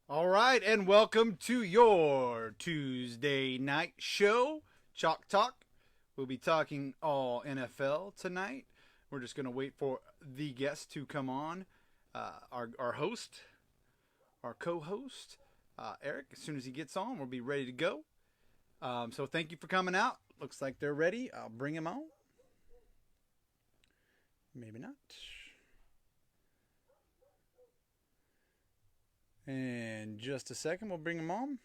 All right, and welcome to your Tuesday night show, Chalk Talk. We'll be talking all NFL tonight. We're just going to wait for the guest to come on. Our host, our co-host, Eric. As soon as he gets on, we'll be ready to go. So thank you for coming out. Looks like they're ready. I'll bring him on. Maybe not. In just a second, we'll bring him on.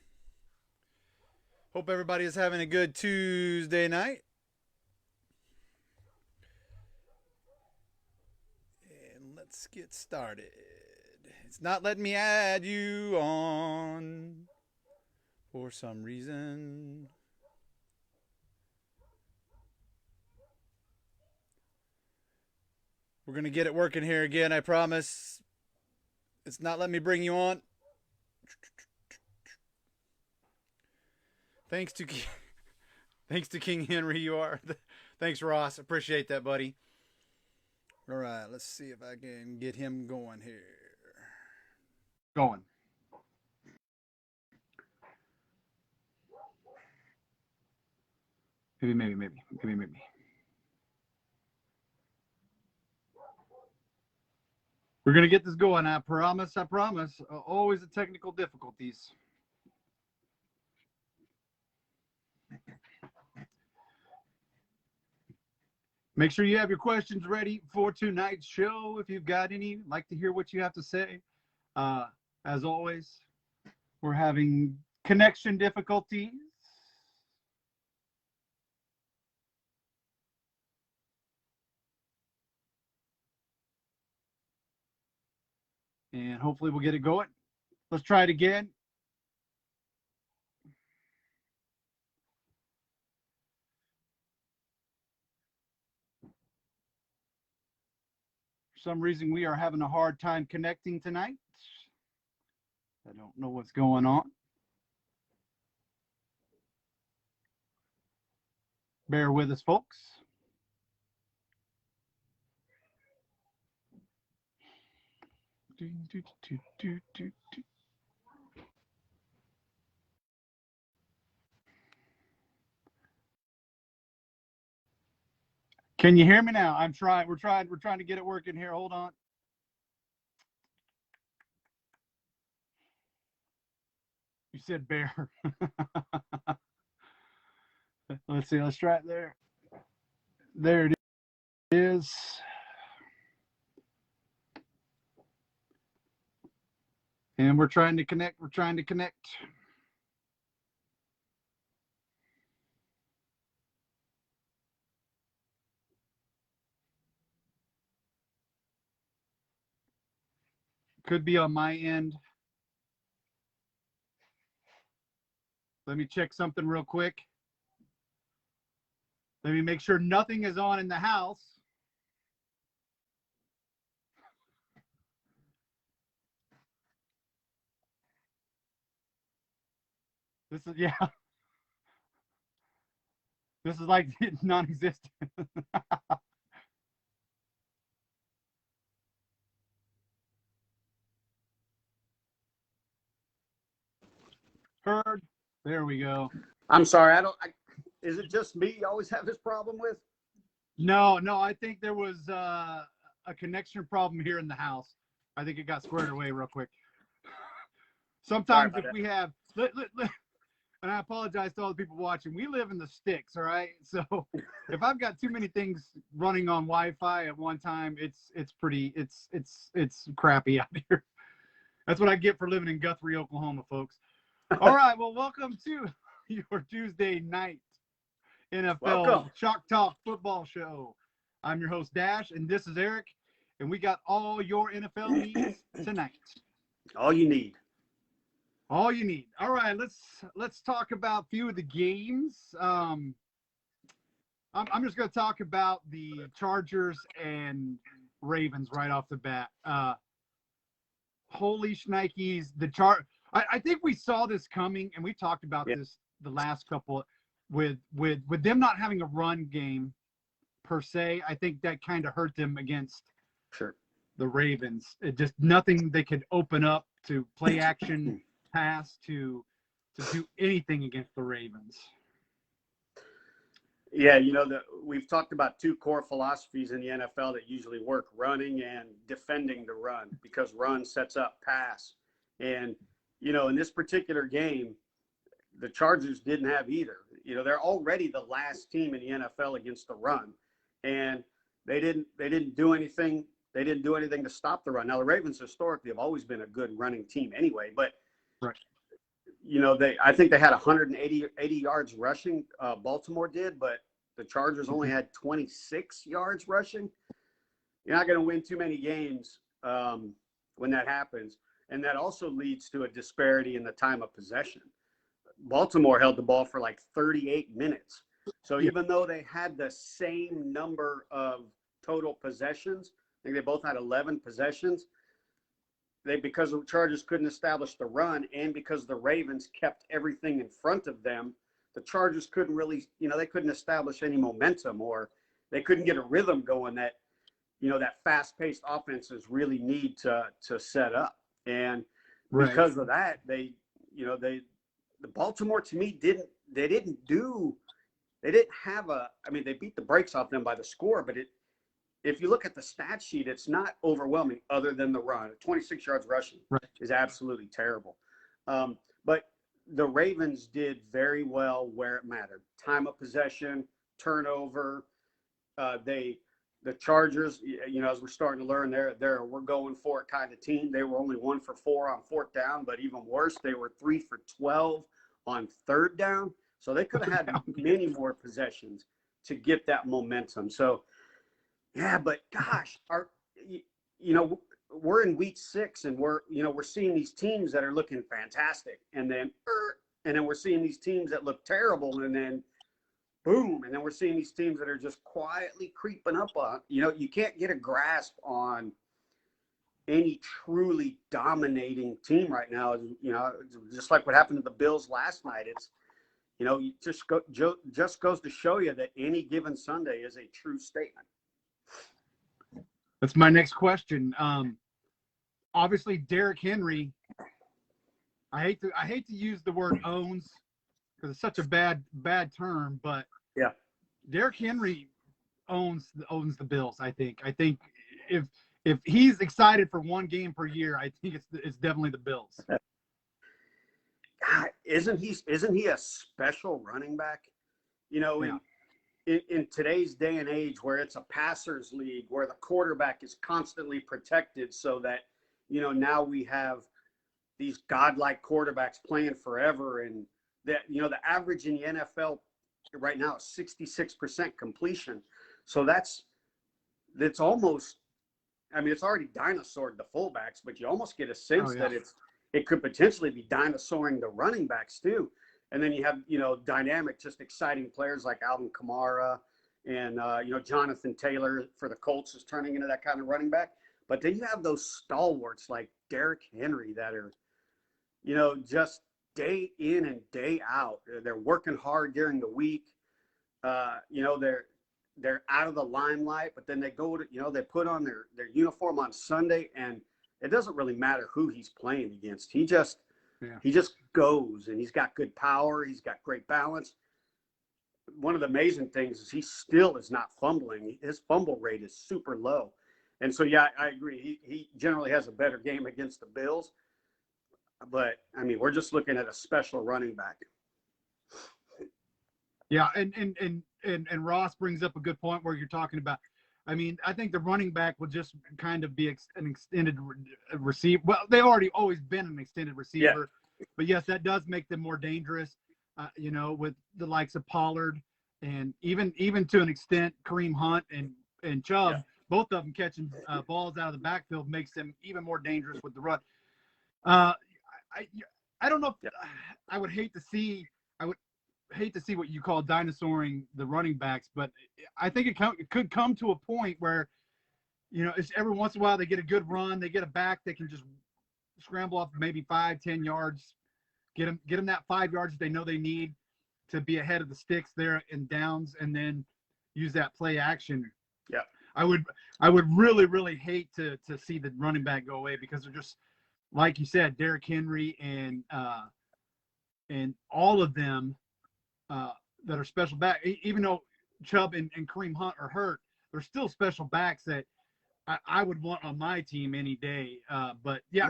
Hope everybody is having a good Tuesday night. And let's get started. It's not letting me add you on for some reason. We're going to get it working here again, I promise. It's not letting me bring you on. Thanks to King Henry, you are. Thanks, Ross. Appreciate that, buddy. All right, let's see if I can get him going here. Going. Maybe. We're going to get this going. I promise. Always the technical difficulties. Make sure you have your questions ready for tonight's show. If you've got any, like to hear what you have to say. As always, we're having connection difficulties. And hopefully we'll get it going. Let's try it again. For some reason, we are having a hard time connecting tonight. I don't know what's going on. Bear with us, folks. Can you hear me now? I'm trying. We're trying to get it working here. Hold on. You said bear. Let's see. Let's try it there. There it is. And we're trying to connect. Could be on my end. Let me check something real quick. Let me make sure nothing is on in the house. This is, yeah. This is like non-existent. Heard. There we go. I'm sorry. Is it just me you always have this problem with? No. I think there was a connection problem here in the house. I think it got squared away real quick. Sometimes if we have, and I apologize to all the people watching, we live in the sticks, all right? So if I've got too many things running on Wi-Fi at one time, it's crappy out here. That's what I get for living in Guthrie, Oklahoma, folks. All right, well, welcome to your Tuesday night NFL Chalk Talk football show. I'm your host, Dash, and this is Eric, and we got all your NFL needs tonight. All you need. All you need. All right, let's talk about a few of the games. I'm just going to talk about the Chargers and Ravens right off the bat. Holy shnikes, I think we saw this coming, and we talked about this the last couple with them not having a run game per se. I think that kind of hurt them against the Ravens. It just nothing they could open up to play action pass to do anything against the Ravens. Yeah, we've talked about two core philosophies in the NFL that usually work: running and defending the run, because run sets up pass. And, in this particular game, the Chargers didn't have either. They're already the last team in the NFL against the run, and they didn't do anything. They didn't do anything to stop the run. Now, the Ravens historically have always been a good running team anyway, but right. I think they had 180 yards rushing. Baltimore did, but the Chargers only had 26 yards rushing. You're not going to win too many games when that happens. And that also leads to a disparity in the time of possession. Baltimore held the ball for like 38 minutes. So even though they had the same number of total possessions, I think they both had 11 possessions, because the Chargers couldn't establish the run, and because the Ravens kept everything in front of them, the Chargers couldn't really, they couldn't establish any momentum, or they couldn't get a rhythm going that, that fast-paced offenses really need to set up. And because of that, the Baltimore, to me, they beat the brakes off them by the score, but if you look at the stat sheet, it's not overwhelming other than the run. 26 yards rushing is absolutely terrible. But the Ravens did very well where it mattered. Time of possession, turnover. The Chargers, as we're starting to learn, we're going for it kind of team. They were only 1 for 4 on 4th down, but even worse, they were 3 for 12 on 3rd down. So they could have had many more possessions to get that momentum. So, yeah, but gosh, we're in week 6, and we're seeing these teams that are looking fantastic, and then we're seeing these teams that look terrible, and then boom, and then we're seeing these teams that are just quietly creeping up on. You can't get a grasp on any truly dominating team right now. Just like what happened to the Bills last night. It's just goes to show you that any given Sunday is a true statement. That's my next question. Obviously, Derrick Henry. I hate to use the word owns because it's such a bad term, but yeah, Derrick Henry owns the Bills. I think if he's excited for one game per year, I think it's definitely the Bills. God, isn't he a special running back? In today's day and age, where it's a passers league, where the quarterback is constantly protected, so that now we have these godlike quarterbacks playing forever, and that the average in the NFL right now is 66% completion. So that's almost, it's already dinosaured the fullbacks, but you almost get a sense that it could potentially be dinosauring the running backs too. And then you have, dynamic, just exciting players like Alvin Kamara and, Jonathan Taylor for the Colts is turning into that kind of running back. But then you have those stalwarts like Derrick Henry that are, just day in and day out. They're working hard during the week. They're out of the limelight, but then they go to, they put on their uniform on Sunday, and it doesn't really matter who he's playing against. He just goes, and he's got good power. He's got great balance. One of the amazing things is he still is not fumbling. His fumble rate is super low. And so, yeah, I agree. He generally has a better game against the Bills. But, we're just looking at a special running back. Yeah, and Ross brings up a good point where you're talking about, I think the running back will just kind of be an extended receiver. Well, they've always been an extended receiver. Yeah. But, yes, that does make them more dangerous, with the likes of Pollard and even to an extent Kareem Hunt and Chubb. Yeah. Both of them catching balls out of the backfield makes them even more dangerous with the run. I don't know if I would hate to see what you call dinosauring the running backs, but I think it could come to a point where, it's every once in a while they get a good run, they get a back that can just scramble up maybe 5-10 yards, get them that 5 yards that they know they need to be ahead of the sticks there in downs, and then use that play action. Yeah, I would really, really hate to see the running back go away because like you said, Derrick Henry and all of them that are special back, even though Chubb and Kareem Hunt are hurt, they're still special backs that I would want on my team any day. But yeah,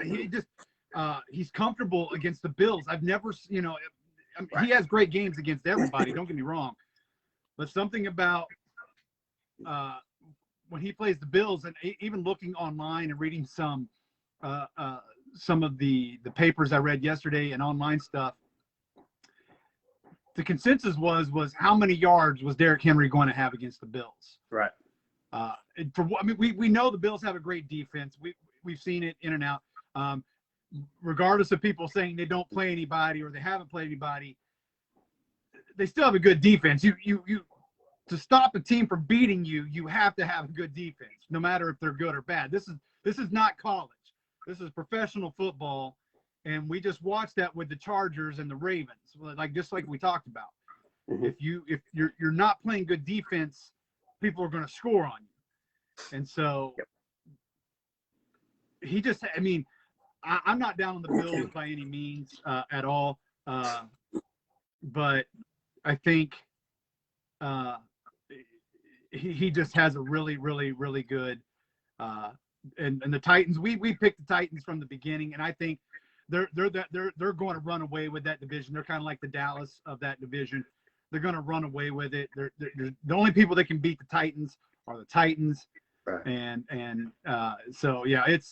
he's comfortable against the Bills. I've never, he has great games against everybody. Don't get me wrong, but something about when he plays the Bills, and even looking online and reading some of the papers I read yesterday and online stuff, the consensus was how many yards was Derrick Henry going to have against the Bills? Right. We know the Bills have a great defense. We've seen it in and out. Regardless of people saying they don't play anybody or they haven't played anybody, they still have a good defense. You to stop a team from beating you, you have to have a good defense, no matter if they're good or bad. This is not college. This is professional football, and we just watched that with the Chargers and the Ravens, just like we talked about. Mm-hmm. If you're not playing good defense, people are going to score on you, and so he just. I mean, I'm not down on the Bills by any means at all, but I think he just has a really, really, really good. And the Titans, we picked the Titans from the beginning, and I think they're going to run away with that division. They're kind of like the Dallas of that division. They're going to run away with it. They're the only people that can beat the Titans are the Titans. Right. And so yeah, it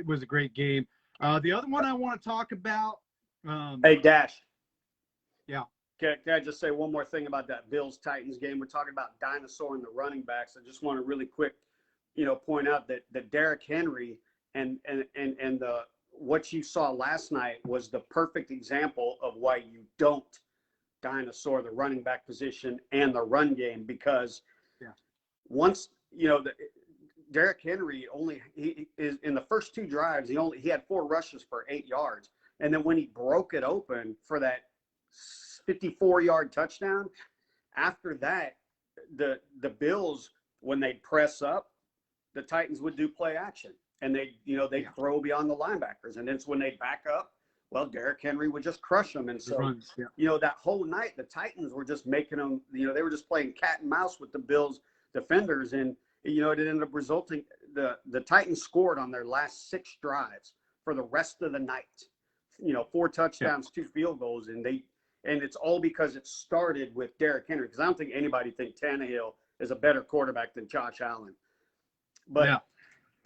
was a great game. The other one I want to talk about. Hey, Dash. Yeah. Can I just say one more thing about that Bills-Titans game? We're talking about dinosaur and the running backs. I just want to really quick, point out that Derrick Henry and what you saw last night was the perfect example of why you don't dinosaur the running back position and the run game, because once Derrick Henry he is in the first two drives, he had 4 rushes for 8 yards, and then when he broke it open for that 54-yard touchdown, after that the Bills, when they'd press up, the Titans would do play action, and they'd throw beyond the linebackers, and then when they'd back up, well, Derrick Henry would just crush them. And so that whole night the Titans were just making them, they were just playing cat and mouse with the Bills defenders, and it ended up resulting the Titans scored on their last 6 drives for the rest of the night. 4 touchdowns, 2 field goals, and it's all because it started with Derrick Henry, because I don't think anybody think Tannehill is a better quarterback than Josh Allen. But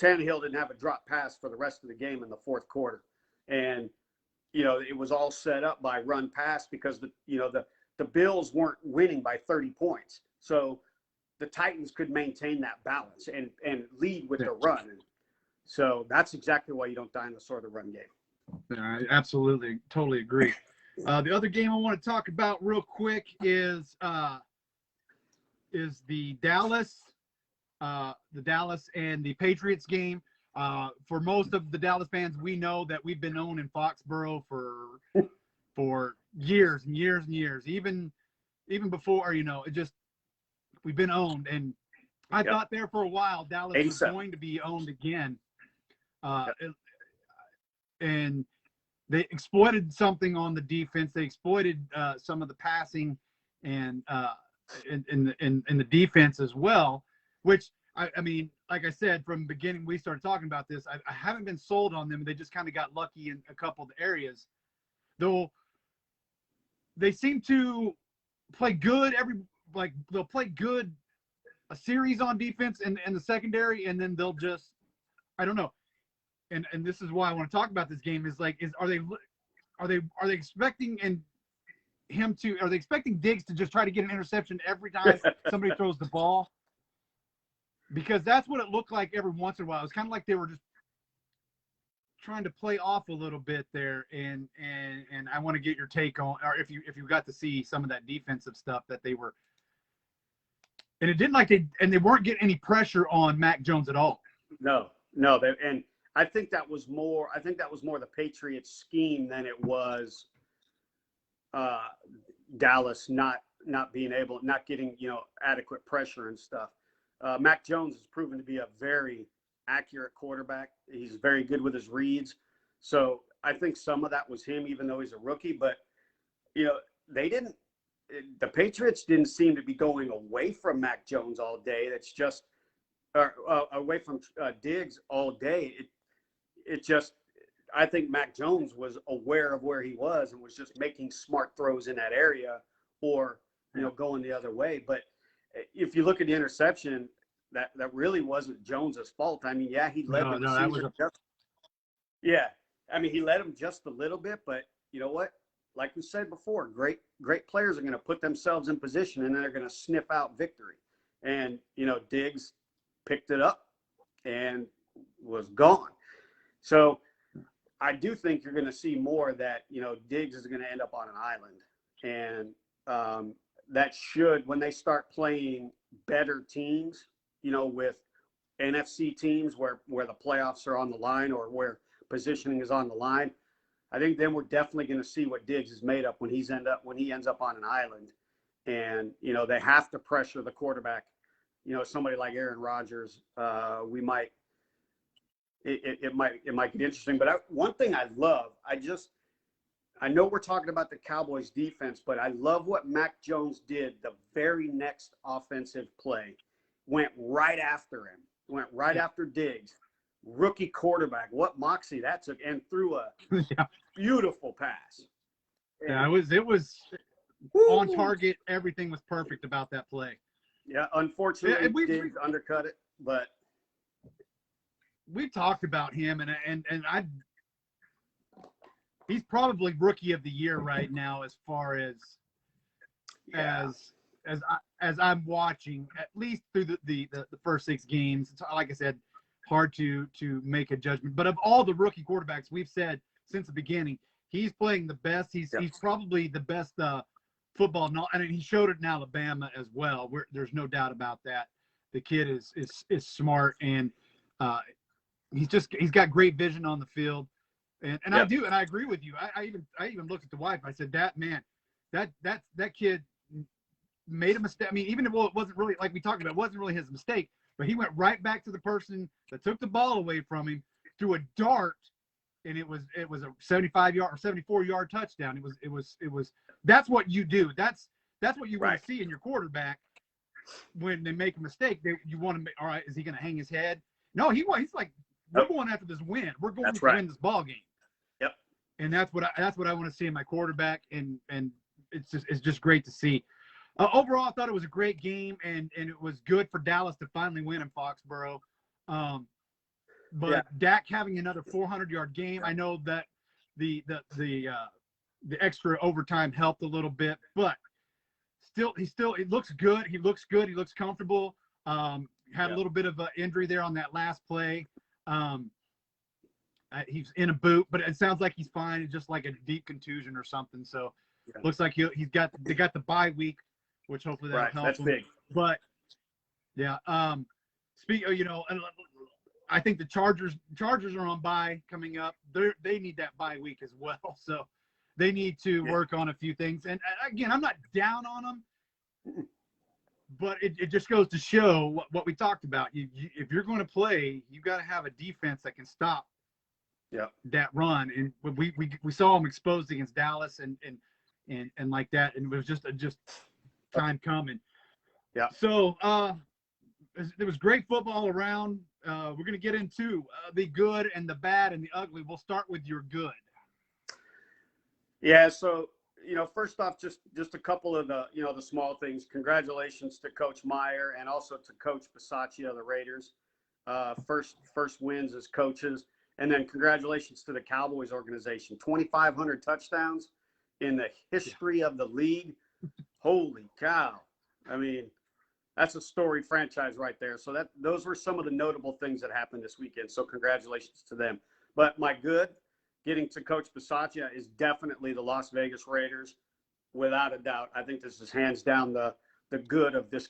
Tannehill didn't have a drop pass for the rest of the game in the fourth quarter. And, it was all set up by run pass, because the Bills weren't winning by 30 points. So the Titans could maintain that balance and lead with the run. And so that's exactly why you don't dinosaur the run game. I absolutely, totally agree. The other game I want to talk about real quick is the Dallas and the Patriots game. For most of the Dallas fans, we know that we've been owned in Foxborough for years and years and years. Even before, we've been owned. And I thought there for a while Dallas was going to be owned again. And they exploited something on the defense. They exploited some of the passing and in the defense as well, which I mean, like I said, from the beginning, we started talking about this. I haven't been sold on them. They just kind of got lucky in a couple of the areas, though. They seem to play good. They'll play good a series on defense and the secondary, and then they'll just, I don't know. And this is why I want to talk about this game are they expecting are they expecting Diggs to just try to get an interception every time somebody throws the ball? Because that's what it looked like every once in a while. It was kind of like they were just trying to play off a little bit there, and I want to get your take on, or if you got to see some of that defensive stuff that they were, and it didn't they weren't getting any pressure on Mac Jones at all. No, and I think that was more the Patriots scheme than it was Dallas not getting adequate pressure and stuff. Mac Jones has proven to be a very accurate quarterback. He's very good with his reads. So I think some of that was him, even though he's a rookie. But, the Patriots didn't seem to be going away from Mac Jones all day. That's just away from Diggs all day. I think Mac Jones was aware of where he was and was just making smart throws in that area or, going the other way. But if you look at the interception, that really wasn't Jones's fault. I mean, he led the receiver. He led him just a little bit, but you know what? Like we said before, great players are going to put themselves in position and then they're going to sniff out victory. And, Diggs picked it up and was gone. So I do think you're going to see more that, Diggs is going to end up on an island. And that should, when they start playing better teams, with NFC teams where the playoffs are on the line or where positioning is on the line, I think then we're definitely going to see what Diggs is made up when he ends up on an island. And, they have to pressure the quarterback. Somebody like Aaron Rodgers, it might get interesting. But one thing I love, I know we're talking about the Cowboys defense, but I love what Mac Jones did the very next offensive play. Went right after him, after Diggs. Rookie quarterback, what moxie that took, and threw a beautiful pass. And, it was on target. Everything was perfect about that play. Yeah, unfortunately, Diggs undercut it, but we talked about him, and he's probably rookie of the year right now as far as I'm watching, at least through the first 6 games. It's, like I said, hard to make a judgment. But of all the rookie quarterbacks, we've said since the beginning, he's playing the best. He's probably the best football. And he showed it in Alabama as well. There's no doubt about that. The kid is smart, and he's got great vision on the field. And I do, and I agree with you. I even looked at the wife. I said, that kid made a mistake. I mean, even if it wasn't really, like we talked about, it wasn't really his mistake, but he went right back to the person that took the ball away from him, threw a dart, and it was a 75-yard or 74-yard touchdown. It was that's what you do. That's what you want to see in your quarterback when they make a mistake. You want to make, all right, is he going to hang his head? No, he's like, we're going after this win. We're going to win this ball game. Yep. And that's what I want to see in my quarterback, and it's just great to see. Overall, I thought it was a great game, and it was good for Dallas to finally win in Foxborough. But Dak having another 400-yard game, I know that the extra overtime helped a little bit, but he looks good. He looks good. He looks comfortable. Had a little bit of an injury there on that last play. He's in a boot, but it sounds like he's fine. It's just like a deep contusion or something. So looks like they got the bye week, which hopefully that'll help him. Big. But I think the Chargers are on bye coming up. They need that bye week as well. So they need to work on a few things. And again, I'm not down on them, but it just goes to show what we talked about. If you're going to play, you got to have a defense that can stop that run. And we saw them exposed against Dallas and like that. And it was just time coming. Yeah. So there was great football around. We're going to get into the good and the bad and the ugly. We'll start with your good. Yeah. So, first off, just a couple of the small things. Congratulations to Coach Meyer and also to Coach Bisaccia of the Raiders. First wins as coaches. And then congratulations to the Cowboys organization. 2,500 touchdowns in the history of the league. Holy cow. I mean, that's a storied franchise right there. So those were some of the notable things that happened this weekend. So congratulations to them. But my good, getting to Coach Bisaccia, is definitely the Las Vegas Raiders, without a doubt. I think this is hands down the good of this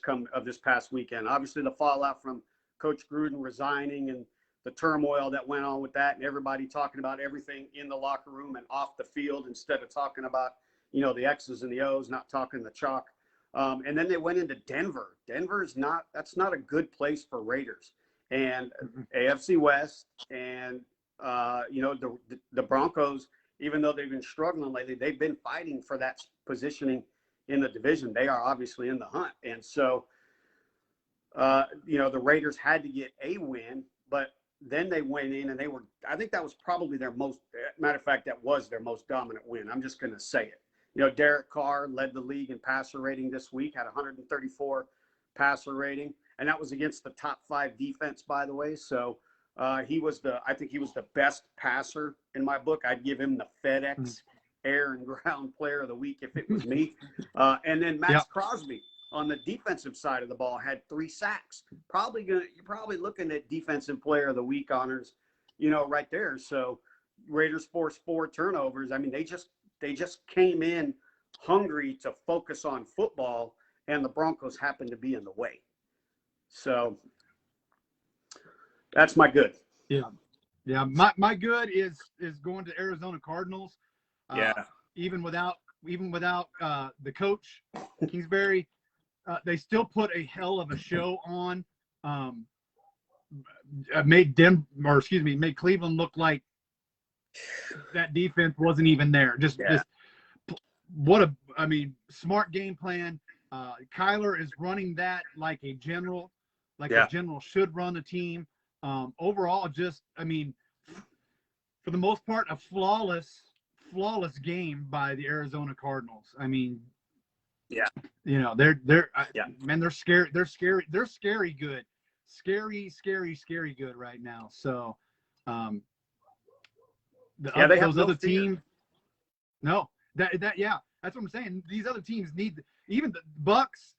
past weekend. Obviously, the fallout from Coach Gruden resigning and the turmoil that went on with that, and everybody talking about everything in the locker room and off the field instead of talking about the X's and the O's, not talking the chalk. And then they went into Denver. That's not a good place for Raiders. And AFC West, and The Broncos, even though they've been struggling lately, they've been fighting for that positioning in the division. They are obviously in the hunt. And so, the Raiders had to get a win, but then they went in and I think that was probably matter of fact, that was their most dominant win. I'm just going to say it. Derek Carr led the league in passer rating this week, had 134 passer rating, and that was against the top 5 defense, by the way. So I think he was the best passer in my book. I'd give him the FedEx air and ground player of the week if it was me. And then Max Crosby on the defensive side of the ball had 3 sacks. You're probably looking at defensive player of the week honors, right there. So Raiders forced 4 turnovers. I mean, they just came in hungry to focus on football, and the Broncos happened to be in the way. So that's my good. Yeah. My good is going to Arizona Cardinals. Even without the coach Kingsbury, they still put a hell of a show on. Made Cleveland look like that defense wasn't even there. Smart game plan. Kyler is running that like a general should run a team. Overall, for the most part, a flawless game by the Arizona Cardinals. I mean, man, they're scary. They're scary. They're scary good. Scary good right now. So, those other teams. No, that's what I'm saying. These other teams need, even the Bucks,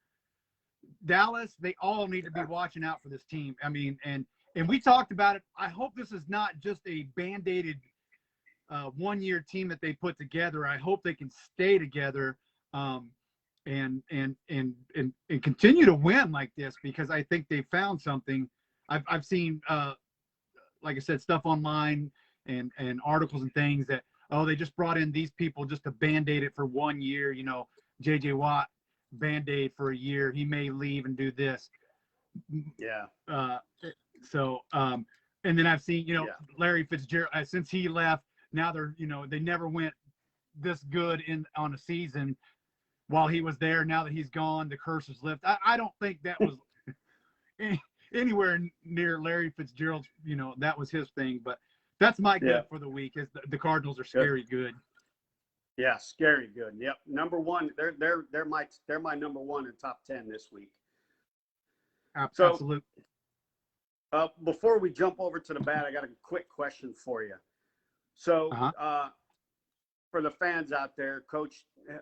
Dallas, they all need to be watching out for this team. I mean, and we talked about it. I hope this is not just a band-aided one-year team that they put together. I hope they can stay together and continue to win like this, because I think they found something. I've seen, like I said, stuff online and articles and things that, they just brought in these people just to Band-Aid it for 1 year. J.J. Watt, Band-Aid for a year. He may leave and do this. Yeah. And then I've seen, Larry Fitzgerald, since he left, now they're, they never went this good on a season while he was there. Now that he's gone, the curse is lifted. I don't think that was anywhere near Larry Fitzgerald's, that was his thing. But that's my good for the week, is the Cardinals are scary good. Yeah, scary good. Yep. Number one, they're my number one in top 10 this week. Absolutely. Before we jump over to the bad, I got a quick question for you. So, for the fans out there,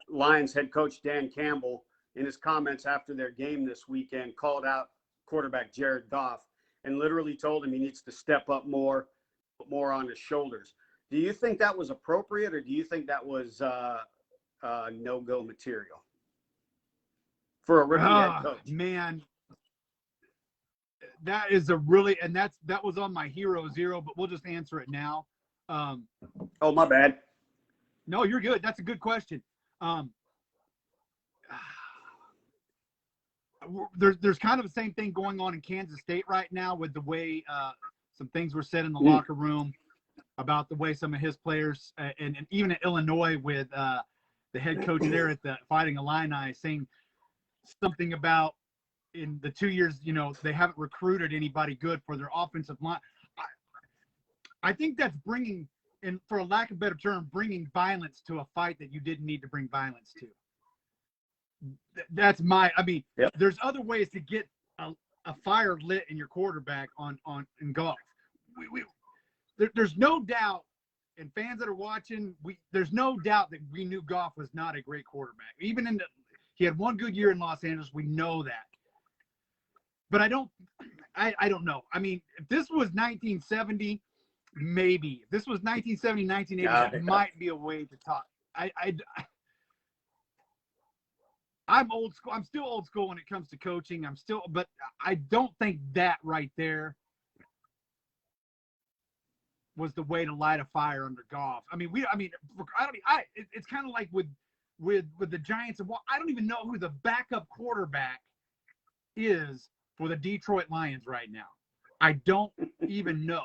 Lions head coach Dan Campbell, in his comments after their game this weekend, called out quarterback Jared Goff and literally told him he needs to step up more, put more on his shoulders. Do you think that was appropriate, or do you think that was no-go material for a rookie head coach? Man, that is that was on my Hero Zero, but we'll just answer it now. Oh, my bad. No, you're good. That's a good question. There's kind of the same thing going on in Kansas State right now with the way some things were said in the locker room about the way some of his players, and even at Illinois with the head coach there at the Fighting Illini saying something about, in the 2 years, they haven't recruited anybody good for their offensive line. I think that's bringing, and for a lack of a better term, bringing violence to a fight that you didn't need to bring violence to. That's there's other ways to get a fire lit in your quarterback in Goff. There's no doubt, and fans that are watching, there's no doubt that we knew Goff was not a great quarterback. Even he had one good year in Los Angeles. We know that. But I don't know. I mean, if this was 1970, maybe. If this was 1970, 1980, that might be a way to talk. I'm old school. I'm still old school when it comes to coaching. But I don't think that right there was the way to light a fire under Goff. It's kind of like with the Giants. I don't even know who the backup quarterback is for the Detroit Lions right now. I don't even know.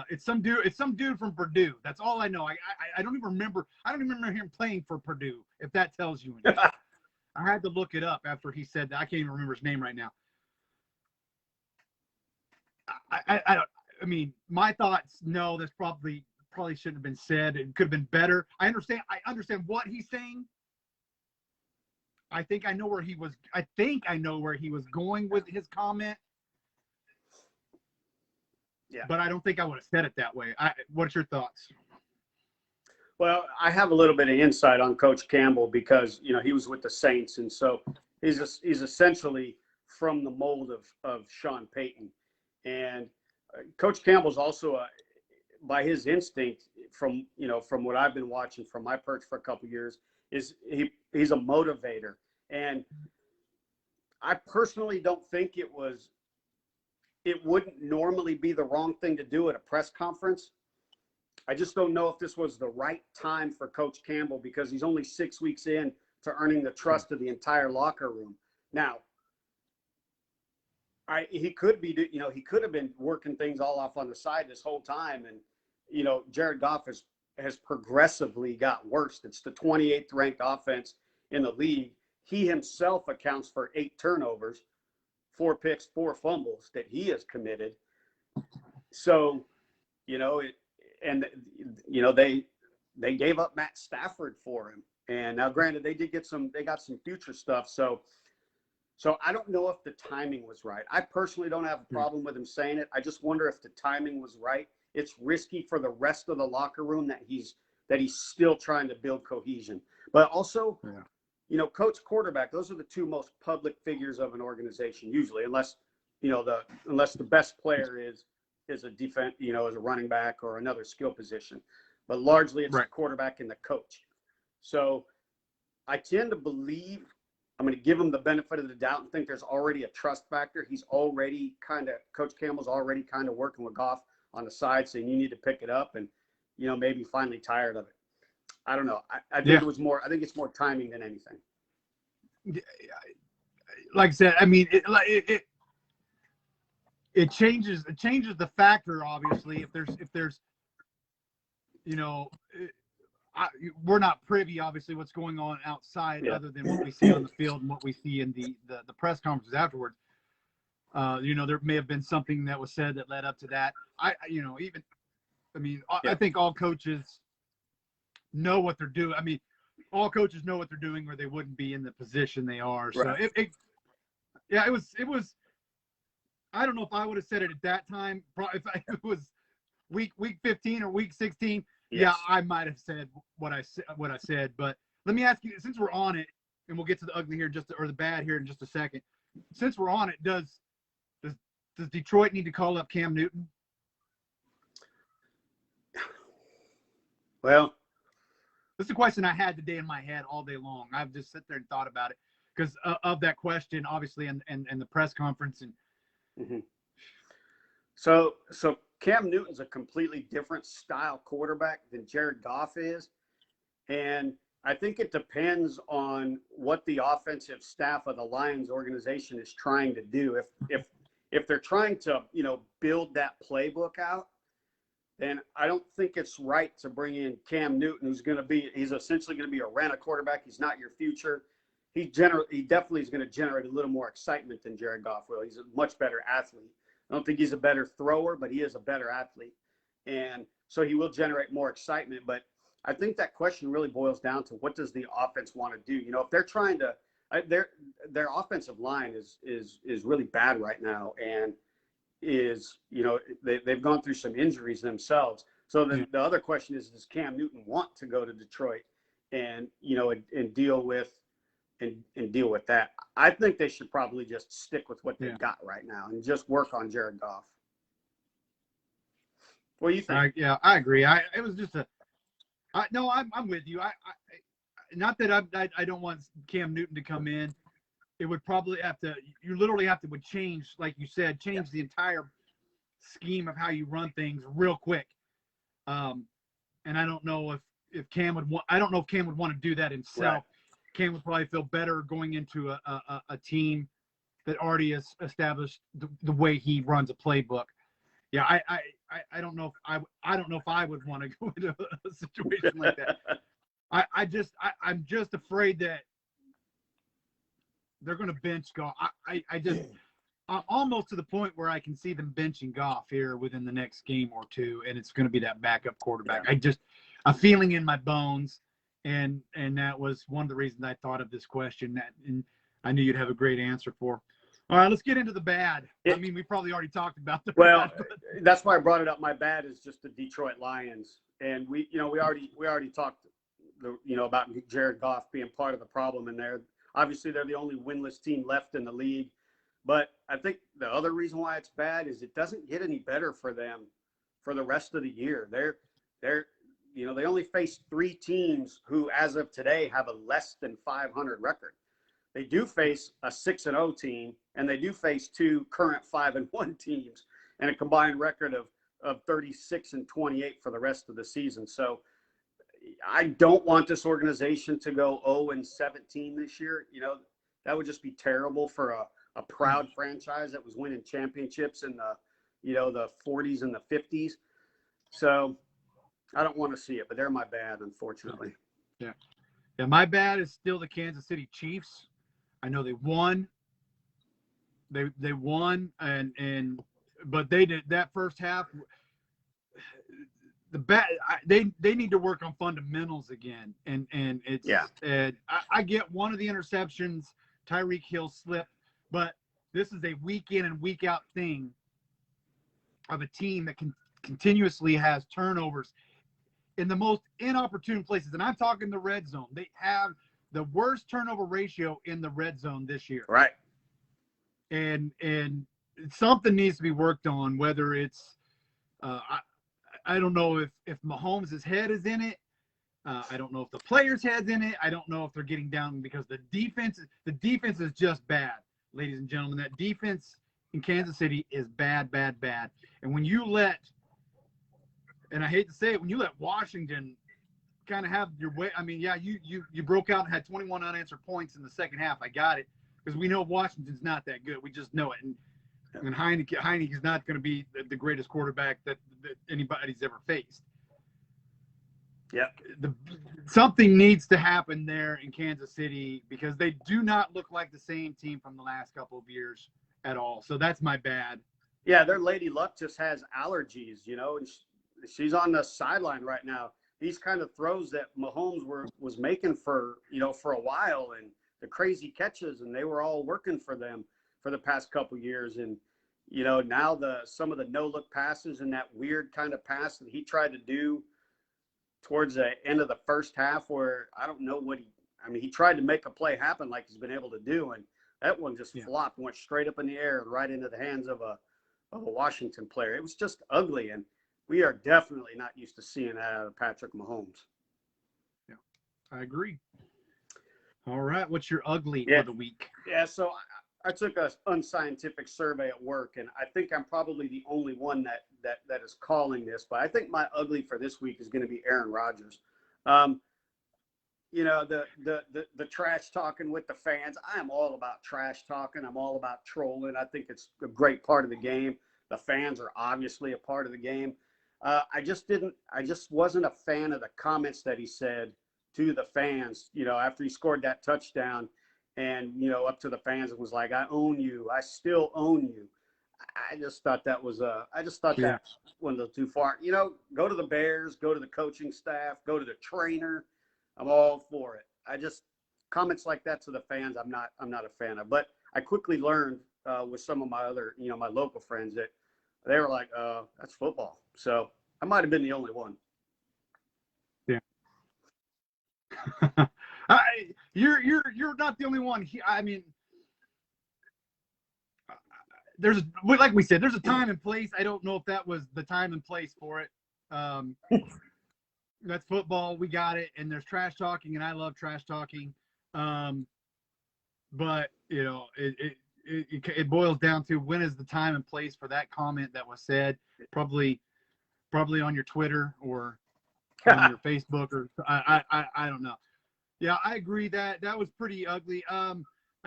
It's some dude. It's some dude from Purdue. That's all I know. I don't even remember. I don't even remember him playing for Purdue. If that tells you anything. I had to look it up after he said that. I can't even remember his name right now. I mean, my thoughts. No, that's probably shouldn't have been said. It could have been better. I understand what he's saying. I think I know where he was going with his comment. Yeah. But I don't think I would have said it that way. What's your thoughts? Well, I have a little bit of insight on Coach Campbell because, he was with the Saints. And so he's essentially from the mold of Sean Payton. And Coach Campbell's also, by his instinct, from what I've been watching from my perch for a couple of years, is he's a motivator. And I personally don't think it wouldn't normally be the wrong thing to do at a press conference. I just don't know if this was the right time for Coach Campbell because he's only 6 weeks in to earning the trust of the entire locker room. Now, he could have been working things all off on the side this whole time. And, Jared Goff has progressively got worse. It's the 28th ranked offense in the league. He himself accounts for 8 turnovers, 4 picks, 4 fumbles that he has committed. So, they gave up Matt Stafford for him. And now granted, they got some future stuff. So I don't know if the timing was right. I personally don't have a problem with him saying it. I just wonder if the timing was right. It's risky for the rest of the locker room that he's still trying to build cohesion. But also, coach, quarterback, those are the 2 most public figures of an organization usually, unless the best player is a defense, is a running back or another skill position. But largely it's the quarterback and the coach. So I tend to believe I'm going to give him the benefit of the doubt and think there's already a trust factor. Coach Campbell's already kind of working with Goff on the side saying you need to pick it up and, maybe finally tired of it. I don't know. I think I think it's more timing than anything. Like I said, I mean, it changes the factor, obviously, if there's we're not privy, obviously, what's going on outside other than what we see on the field and what we see in the press conferences afterwards. There may have been something that was said that led up to that. I think all coaches know what they're doing. I mean, all coaches know what they're doing or they wouldn't be in the position they are. So it was, I don't know if I would have said it at that time. If it was week 15 or week 16, I might have said what I said. But let me ask you, since we're on it, and we'll get to the ugly here or the bad here in just a second. Since we're on it, does Detroit need to call up Cam Newton? Well, this is a question I had today in my head all day long. I've just sat there and thought about it because of that question, obviously, and the press conference. And So Cam Newton's a completely different style quarterback than Jared Goff is. And I think it depends on what the offensive staff of the Lions organization is trying to do. If they're trying to, build that playbook out, then I don't think it's right to bring in Cam Newton, he's essentially going to be a rent-a quarterback. He's not your future. He definitely is going to generate a little more excitement than Jared Goff will. He's a much better athlete. I don't think he's a better thrower, but he is a better athlete. And so he will generate more excitement. But I think that question really boils down to what does the offense want to do? If they're trying to their offensive line is really bad right now and they've gone through some injuries themselves. So the other question is, does Cam Newton want to go to Detroit and deal with that? I think they should probably just stick with what they've got right now and just work on Jared Goff. What do you think? I agree. It was just I'm with you. Not that I don't want Cam Newton to come in. It would probably would change, like you said, the entire scheme of how you run things real quick. And I don't know if Cam would want. I don't know if Cam would want to do that himself. Right. Cam would probably feel better going into a team that already has established the way he runs a playbook. yeah, I don't know if I don't know if I would want to go into a situation like that. I'm just afraid that they're going to bench Goff. I'm almost to the point where I can see them benching Goff here within the next game or two, and it's going to be that backup quarterback. Yeah. A feeling in my bones, and that was one of the reasons I thought of this question. And I knew you'd have a great answer for. All right, let's get into the bad. I mean, we probably already talked about the bad. But... That's why I brought it up. My bad is just the Detroit Lions, and we already talked, about Jared Goff being part of the problem in there. Obviously, they're the only winless team left in the league, but I think the other reason why it's bad is it doesn't get any better for them for the rest of the year. They only face 3 teams who, as of today, have a less than 500 record. They do face a 6-0 team, and they do face 2 current 5-1 teams, and a combined record of 36-28 for the rest of the season. So I don't want this organization to go 0-17 this year. That would just be terrible for a proud franchise that was winning championships in the 40s and the 50s. So I don't want to see it, but they're my bad, unfortunately. Yeah, my bad is still the Kansas City Chiefs. I know they won. They won, but they did that first half. They need to work on fundamentals again, and it's I get one of the interceptions, Tyreek Hill slip, but this is a week in and week out thing of a team that continuously has turnovers in the most inopportune places, and I'm talking the red zone. They have the worst turnover ratio in the red zone this year. Right. And something needs to be worked on, whether it's I don't know if Mahomes' head is in it. I don't know if the players' head's in it. I don't know if they're getting down because the defense is just bad, ladies and gentlemen. That defense in Kansas City is bad. And when you and I hate to say it, when you let Washington kind of have your way, I mean, yeah, you broke out and had 21 unanswered points in the second half. I got it, because we know Washington's not that good. We just know it. And Heineke is not going to be the greatest quarterback that anybody's ever faced. Yeah. Something needs to happen there in Kansas City, because they do not look like the same team from the last couple of years at all. So that's my bad. Yeah, their Lady Luck just has allergies, and she's on the sideline right now. These kind of throws that Mahomes was making for a while, and the crazy catches, and they were all working for them for the past couple of years. And, now some of the no-look passes and that weird kind of pass that he tried to do towards the end of the first half, where I don't know he tried to make a play happen like he's been able to do, and that one just flopped, went straight up in the air and right into the hands of a Washington player. It was just ugly, and we are definitely not used to seeing that out of Patrick Mahomes. Yeah, I agree. All right, what's your ugly for the week? Yeah, so I took an unscientific survey at work, and I think I'm probably the only one that is calling this, but I think my ugly for this week is going to be Aaron Rodgers. The trash talking with the fans. I am all about trash talking. I'm all about trolling. I think it's a great part of the game. The fans are obviously a part of the game. I just wasn't a fan of the comments that he said to the fans, after he scored that touchdown, and, up to the fans, it was like, I own you. I still own you. I just thought that was that went a little too far. Go to the Bears, go to the coaching staff, go to the trainer. I'm all for it. Comments like that to the fans, I'm not a fan of. But I quickly learned with some of my other, my local friends, that they were like, that's football. So I might have been the only one. Yeah. You're not the only one. I mean, like we said, there's a time and place. I don't know if that was the time and place for it. That's football. We got it. And there's trash talking, and I love trash talking. But it boils down to, when is the time and place for that comment that was said? Probably on your Twitter or on your Facebook, or I don't know. Yeah, I agree that was pretty ugly. I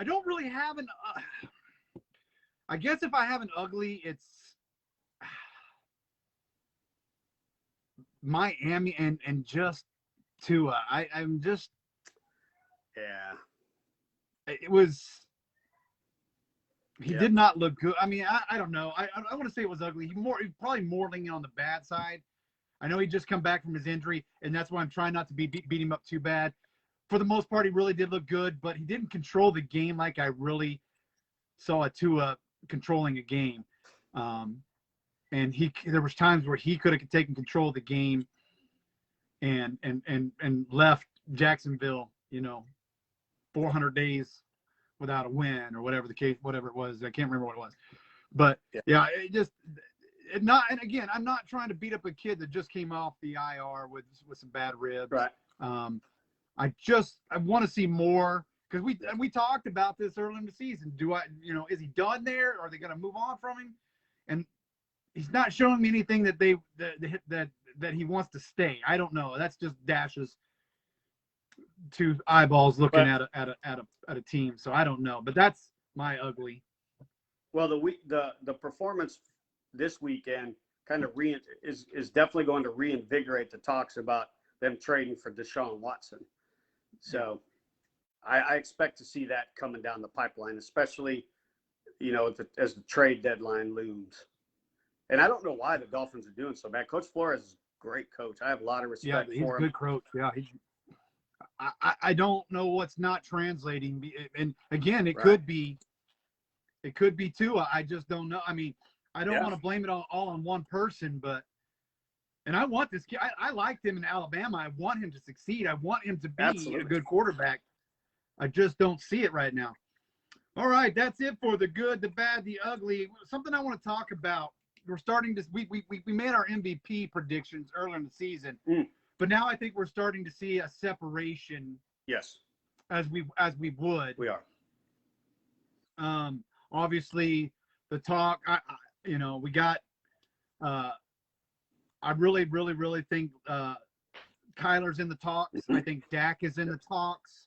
don't really have I guess if I have an ugly, it's Miami and just Tua. I'm just it was he did not look good. I mean, I don't know. I want to say it was ugly. He probably more leaning on the bad side. I know he just come back from his injury, and that's why I'm trying not to beat him up too bad. For the most part, he really did look good, but he didn't control the game like I really saw Tua controlling a game. And there was times where he could have taken control of the game and left Jacksonville, 400 days without a win or whatever it was. I can't remember what it was. But yeah, and again, I'm not trying to beat up a kid that just came off the IR with some bad ribs. Right. I want to see more, because we talked about this early in the season. Is he done there? Are they going to move on from him? And he's not showing me anything that that he wants to stay. I don't know. That's just Dash's two eyeballs looking at a team. So I don't know. But that's my ugly. Well, the performance this weekend kind of is definitely going to reinvigorate the talks about them trading for Deshaun Watson. So I expect to see that coming down the pipeline, especially, as the trade deadline looms. And I don't know why the Dolphins are doing so bad. Coach Flores is a great coach. I have a lot of respect for him. Yeah, he's a good coach. Yeah, I don't know what's not translating. And again, it could be Tua. I just don't know. I mean, I don't want to blame it all on one person, and I want this kid. I liked him in Alabama. I want him to succeed. I want him to be a good quarterback. I just don't see it right now. All right, that's it for the good, the bad, the ugly. Something I want to talk about. We're starting to we made our MVP predictions earlier in the season, but now I think we're starting to see a separation. Yes, as we would. We are. Obviously, the talk. We got. I really, really, really think Kyler's in the talks. I think Dak is in the talks.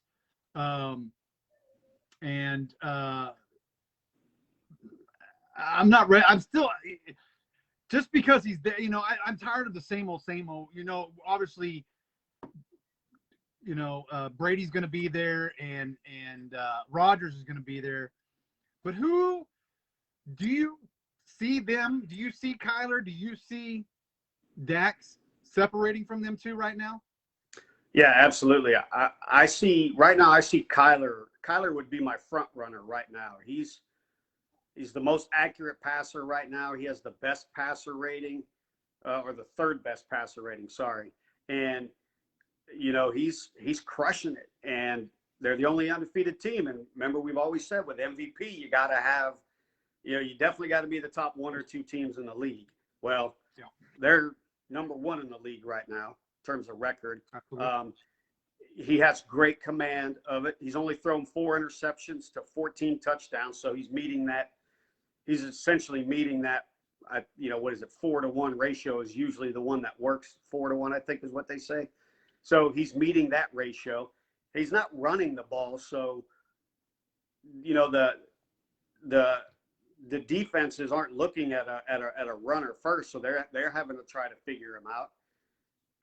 And I'm not ready. I'm still, just because he's there, I'm tired of the same old. Obviously, Brady's going to be there and Rodgers is going to be there. But who do you see them? Do you see Kyler? Do you see Dax separating from them two right now? Yeah, absolutely. I see right now. I see Kyler. Kyler would be my front runner right now. He's the most accurate passer right now. He has the best passer rating, or the third best passer rating. Sorry, and he's crushing it. And they're the only undefeated team. And remember, we've always said with MVP, you got to have, you definitely got to be the top one or two teams in the league. Well, they're number one in the league right now in terms of record. He has great command of it. He's only thrown 4 interceptions to 14 touchdowns. So he's meeting that. He's essentially meeting that, 4-to-1 ratio is usually the one that works. 4-to-1, I think is what they say. So he's meeting that ratio. He's not running the ball. So, the defenses aren't looking at a runner first. So they're having to try to figure him out.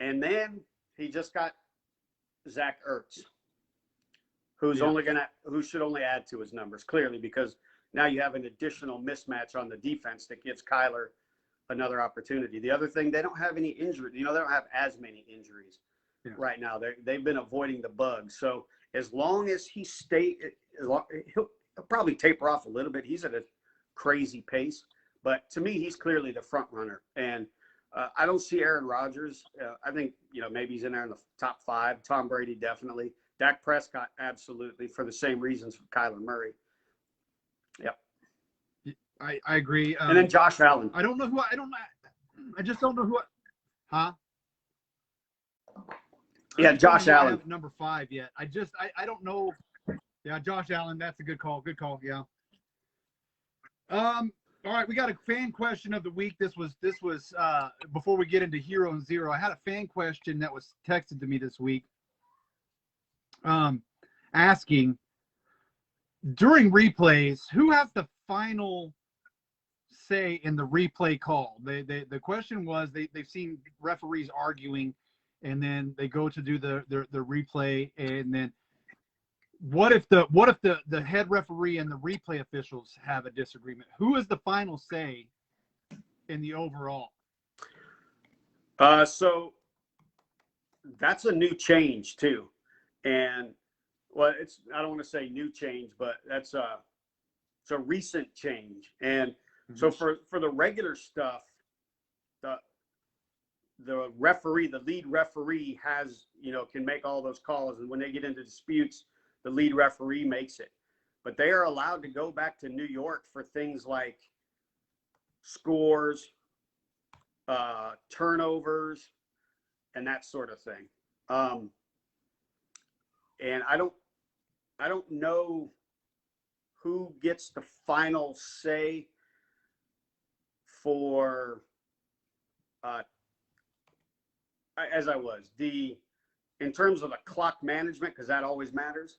And then he just got Zach Ertz, who should only add to his numbers, clearly, because now you have an additional mismatch on the defense that gives Kyler another opportunity. The other thing, they don't have any injuries. They don't have as many injuries right now. They've been avoiding the bugs. So as long as he'll probably taper off a little bit. He's at a crazy pace, but to me, he's clearly the front runner. And I don't see Aaron Rodgers. I think, maybe he's in there in the top 5. Tom Brady, definitely. Dak Prescott, absolutely, for the same reasons for Kyler Murray. Yep. I agree. And then Josh Allen. I just don't know who. Huh? Yeah, Josh Allen. Number 5 yet. I don't know. Yeah, Josh Allen. That's a good call. Good call. Yeah. All right, we got a fan question of the week. This was before we get into Hero and Zero. I had a fan question that was texted to me this week, asking, during replays, who has the final say in the replay call? The question was they've seen referees arguing, and then they go to do the replay, and then what if the head referee and the replay officials have a disagreement? Who is the final say in the overall? So that's a new change too, and I don't want to say new change, but it's a recent change. And so for the regular stuff, the referee, the lead referee has, can make all those calls. And when they get into disputes, the lead referee makes it. But they are allowed to go back to New York for things like scores, turnovers, and that sort of thing. And I don't know who gets the final say for in terms of the clock management, because that always matters.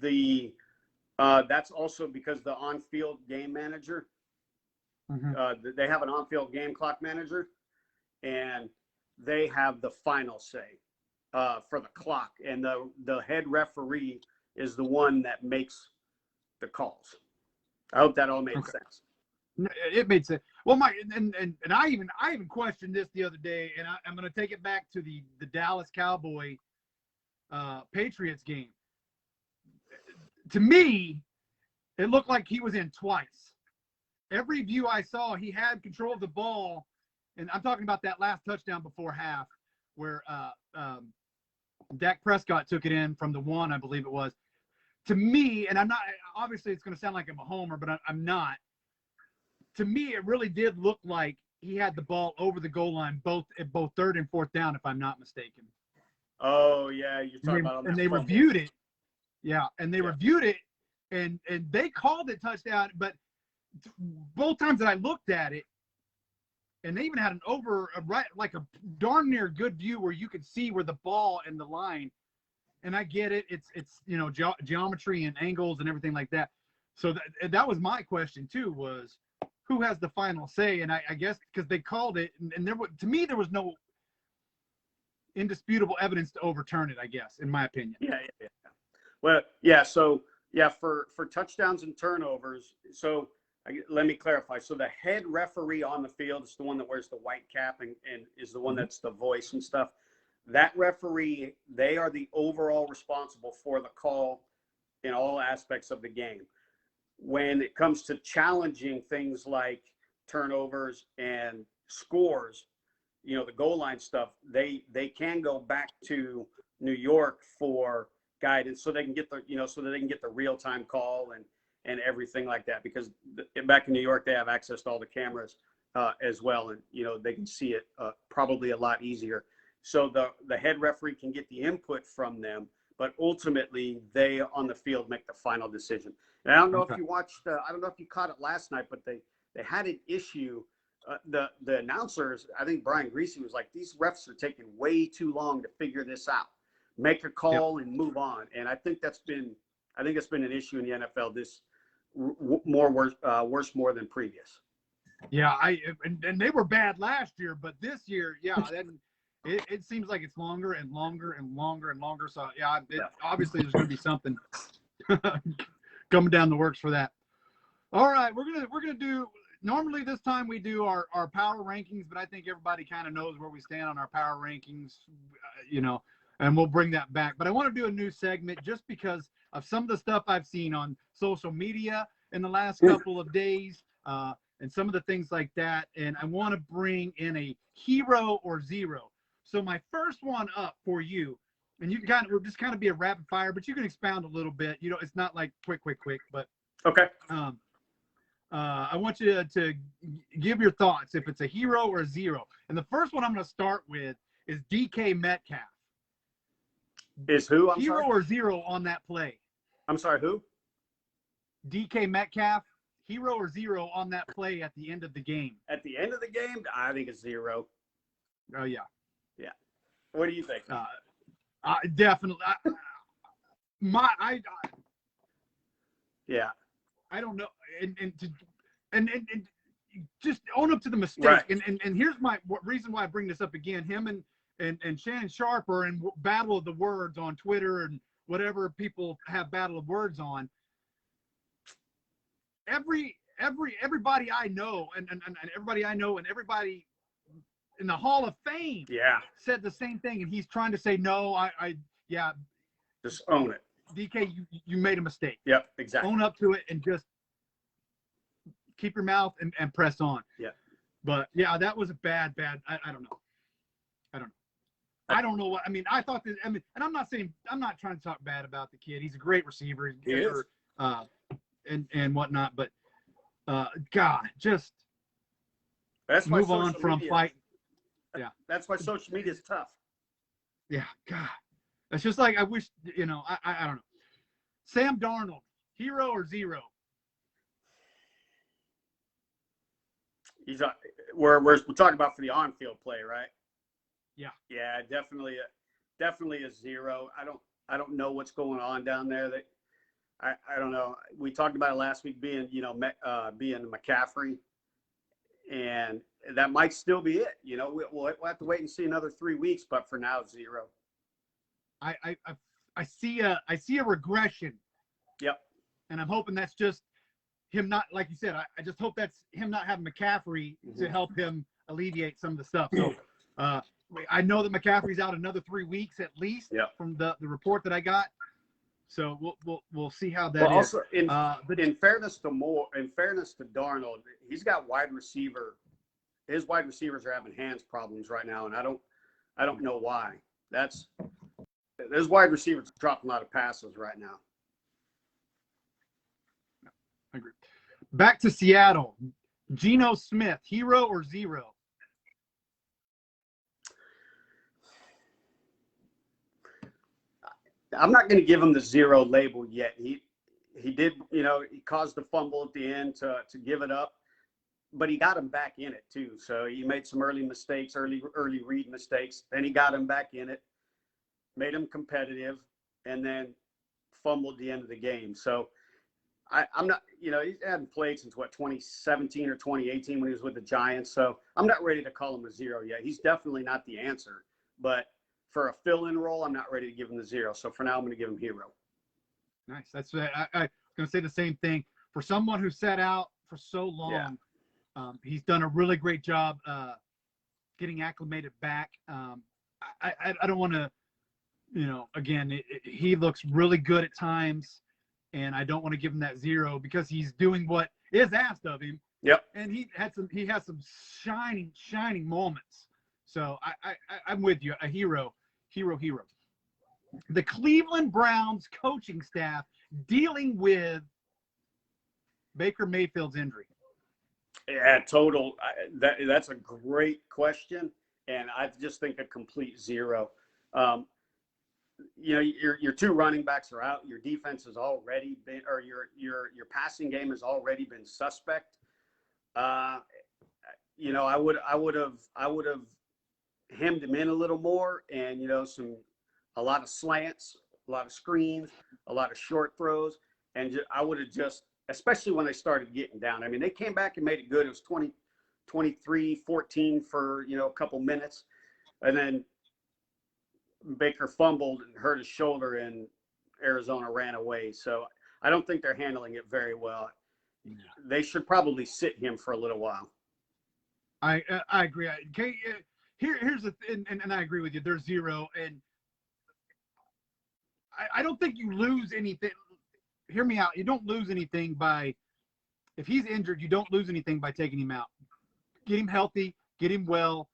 That's also because the on-field game manager, they have an on-field game clock manager, and they have the final say for the clock, and the head referee is the one that makes the calls. I hope that all made sense. It made sense. Well, Mike, and I even questioned this the other day, and I'm going to take it back to the Dallas Cowboy Patriots game. To me, it looked like he was in twice. Every view I saw, he had control of the ball, and I'm talking about that last touchdown before half, where Dak Prescott took it in from the 1, I believe it was. To me, and I'm not, obviously it's going to sound like I'm a homer, but I'm not. To me, it really did look like he had the ball over the goal line, both 3rd and 4th down, if I'm not mistaken. Oh yeah, you're talking about. And they reviewed it. Yeah, and they reviewed it, and they called it touchdown. But both times that I looked at it, and they even had like a darn near good view where you could see where the ball and the line. And I get it. It's geometry and angles and everything like that. So that was my question too, was who has the final say? And I guess because they called it, and to me there was no indisputable evidence to overturn it, I guess, in my opinion. Yeah. Well, yeah. So yeah, for touchdowns and turnovers. So let me clarify. So the head referee on the field is the one that wears the white cap and is the one that's the voice and stuff. That referee, they are the overall responsible for the call in all aspects of the game. When it comes to challenging things like turnovers and scores, the goal line stuff, they can go back to New York for guidance so they can get the real-time call and everything like that, because back in New York they have access to all the cameras as well, and they can see it probably a lot easier. So the head referee can get the input from them, but ultimately they on the field make the final decision. And I don't know if you watched, I don't know if you caught it last night, but they had an issue. The announcers, I think Brian Greasy was like, these refs are taking way too long to figure this out. Make a call and move on. And I think it's been an issue in the NFL this worse more than previous. Yeah, and they were bad last year, but this year, it seems like it's longer and longer and longer and longer. So obviously there's going to be something coming down the works for that. All right, we're gonna do. Normally this time we do our power rankings, but I think everybody kind of knows where we stand on our power rankings, and we'll bring that back. But I want to do a new segment just because of some of the stuff I've seen on social media in the last couple of days, and some of the things like that. And I want to bring in a hero or zero. So my first one up for you, and you can just kind of be a rapid fire, but you can expound a little bit. It's not like quick, but okay. I want you to give your thoughts if it's a hero or a zero. And the first one I'm going to start with is DK Metcalf. Is who? Hero or zero on that play? I'm sorry, who? DK Metcalf, hero or zero on that play at the end of the game? At the end of the game, I think it's zero. Oh, yeah. Yeah. What do you think? Definitely. Yeah. I don't know. And just own up to the mistake. Right. And here's reason why I bring this up again. Him and Shannon Sharp are in battle of the words on Twitter and whatever people have battle of words on. Everybody I know and everybody I know and everybody in the Hall of Fame said the same thing, and he's trying to say no. Just own it. DK, you made a mistake. Yep, exactly. Own up to it and just keep your mouth and press on. Yeah. But yeah, that was a bad. I don't know. I don't know what I mean. I thought that. I mean, and I'm not trying to talk bad about the kid. He's a great receiver. He is. And whatnot. But God, just that's move on from fight. Yeah. That's why social media is tough. Yeah. God. It's just like I wish. I don't know. Sam Darnold, hero or zero? We're talking about for the on-field play, right? Yeah. Yeah, definitely a zero. I don't know what's going on down there. That I don't know. We talked about it last week being McCaffrey, and that might still be it. We'll have to wait and see another 3 weeks, but for now, zero. I see a regression. Yep. And I'm hoping that's just him not, like you said, I just hope that's him not having McCaffrey to help him alleviate some of the stuff. So I know that McCaffrey's out another 3 weeks at least from the report that I got. So we'll see how that is. Also, in fairness to Darnold, he's got wide receiver. His wide receivers are having hands problems right now, and I don't know why. Those wide receivers dropping a lot of passes right now. I agree. Back to Seattle. Geno Smith, hero or zero? I'm not going to give him the zero label yet. He did, he caused the fumble at the end to give it up, but he got him back in it too. So he made some early mistakes, early read mistakes. Then he got him back in it, made him competitive, and then fumbled the end of the game. So I'm not, he hadn't played since 2017 or 2018 when he was with the Giants. So I'm not ready to call him a zero yet. He's definitely not the answer, but for a fill-in role, I'm not ready to give him the zero. So for now, I'm going to give him hero. Nice. That's I was going to say the same thing. For someone who sat out for so long, he's done a really great job getting acclimated back. I don't want to, again, he looks really good at times, and I don't want to give him that zero because he's doing what is asked of him. Yep. And he has some shining moments. So I'm with you. A hero. The Cleveland Browns coaching staff dealing with Baker Mayfield's injury. Yeah, total. That's a great question, and I just think a complete zero. Your two running backs are out. Your defense has already been, or your passing game has already been suspect. I would have hemmed him in a little more, and a lot of slants, a lot of screens, a lot of short throws, and I would have just, especially when they started getting down. I mean, they came back and made it good. It was 23-14 for a couple minutes, and then Baker fumbled and hurt his shoulder, and Arizona ran away. So I don't think they're handling it very well. Yeah. They should probably sit him for a little while. I agree. Okay, here's the thing, and I agree with you. There's zero, and I don't think you lose anything. Hear me out. You don't lose anything if he's injured, you don't lose anything by taking him out. Get him healthy, get him well,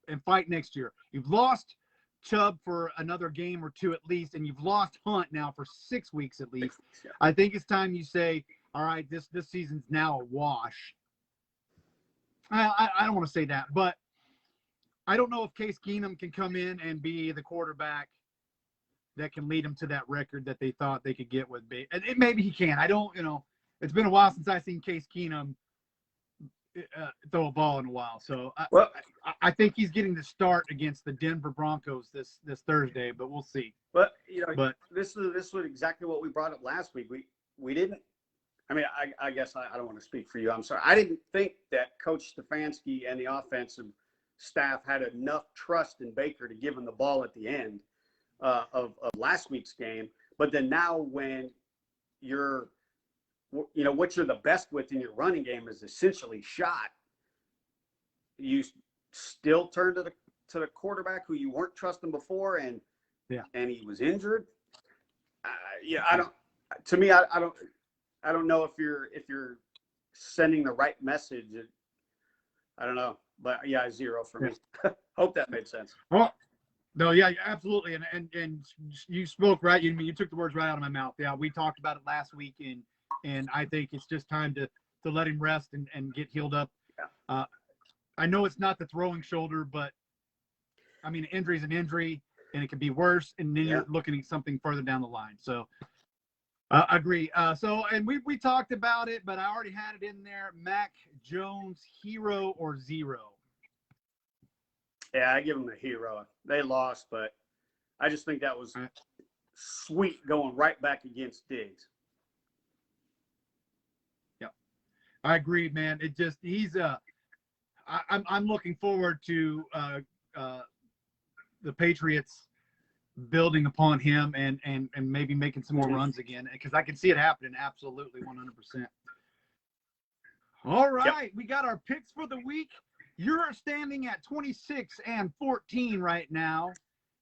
and fight next year. You've lost Chubb for another game or two at least, and you've lost Hunt now for 6 weeks at least. Yeah. I think it's time you say, all right, this season's now a wash. I don't want to say that, but I don't know if Case Keenum can come in and be the quarterback that can lead them to that record that they thought they could get with Baker. And maybe he can. I don't, it's been a while since I've seen Case Keenum throw a ball in a while. So I think he's getting the start against the Denver Broncos this Thursday, but we'll see. But this is exactly what we brought up last week. We didn't I mean, I guess I don't want to speak for you. I'm sorry. I didn't think that Coach Stefanski and the offensive staff had enough trust in Baker to give him the ball at the end of last week's game. But then now when you're, what you're the best with in your running game is essentially shot, you still turn to the quarterback who you weren't trusting before, and he was injured. I don't. To me, I don't know if you're sending the right message. I don't know, but 0 for me. Hope that made sense. Well, no, yeah, absolutely, and you spoke right. You took the words right out of my mouth. Yeah, we talked about it last week, and I think it's just time to let him rest and get healed up. Yeah. I know it's not the throwing shoulder, but I mean, injury is an injury, and it can be worse. And then you're looking at something further down the line. So, agree. And we talked about it, but I already had it in there. Mac Jones, hero or zero? Yeah, I give them a hero. They lost, but I just think that was sweet going right back against Diggs. Yeah, I agree, man. I'm looking forward to the Patriots building upon him and maybe making some more runs again, because I can see it happening. Absolutely, 100%. All right, we got our picks for the week. You're standing at 26-14 right now.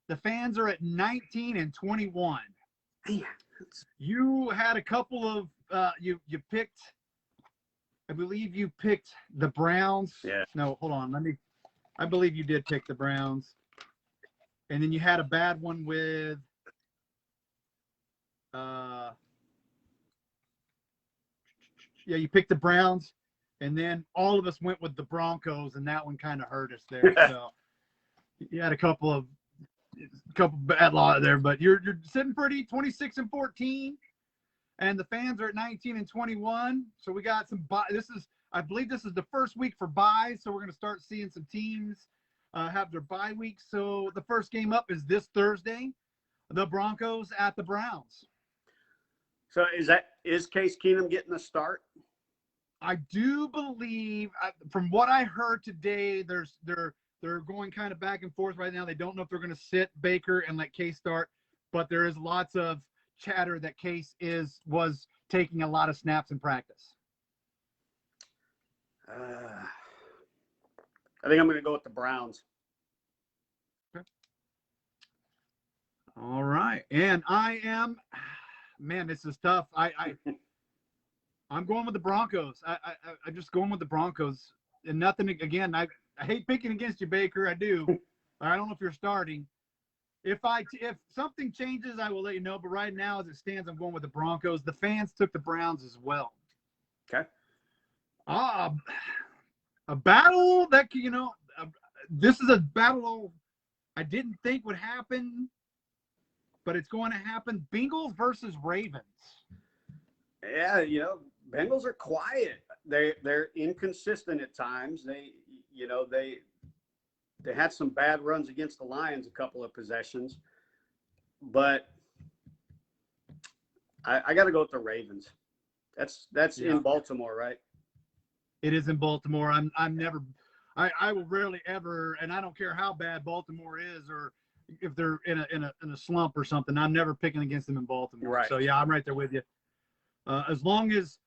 The fans are at 19-21. You had a couple of you picked. I believe you picked the Browns. Yeah. No, hold on. I believe you did pick the Browns. And then you had a bad one with you picked the Browns, and then all of us went with the Broncos, and that one kind of hurt us there. So you had a couple bad law there, but you're sitting pretty, 26-14. And the fans are at 19-21. So we got some I believe this is the first week for buys. So we're going to start seeing some teams have their bye week. So the first game up is this Thursday, the Broncos at the Browns. So is Case Keenum getting a start? I do believe, from what I heard today, they're going kind of back and forth right now. They don't know if they're going to sit Baker and let Case start, but there is lots of chatter that Case was taking a lot of snaps in practice. I think I'm going to go with the Browns. Okay. All right, and I am, man, this is tough. I'm going with the Broncos. I'm just going with the Broncos, and nothing again. I hate picking against you, Baker. I do. I don't know if you're starting. If something changes, I will let you know. But right now, as it stands, I'm going with the Broncos. The fans took the Browns as well. Okay. A battle that, this is a battle I didn't think would happen, but it's going to happen. Bingles versus Ravens. Yeah, Bengals are quiet. They're inconsistent at times. They had some bad runs against the Lions, a couple of possessions, but I got to go with the Ravens. That's in Baltimore, right? It is in Baltimore. I will rarely ever, and I don't care how bad Baltimore is or if they're in a slump or something, I'm never picking against them in Baltimore. Right. So yeah, I'm right there with you. As long as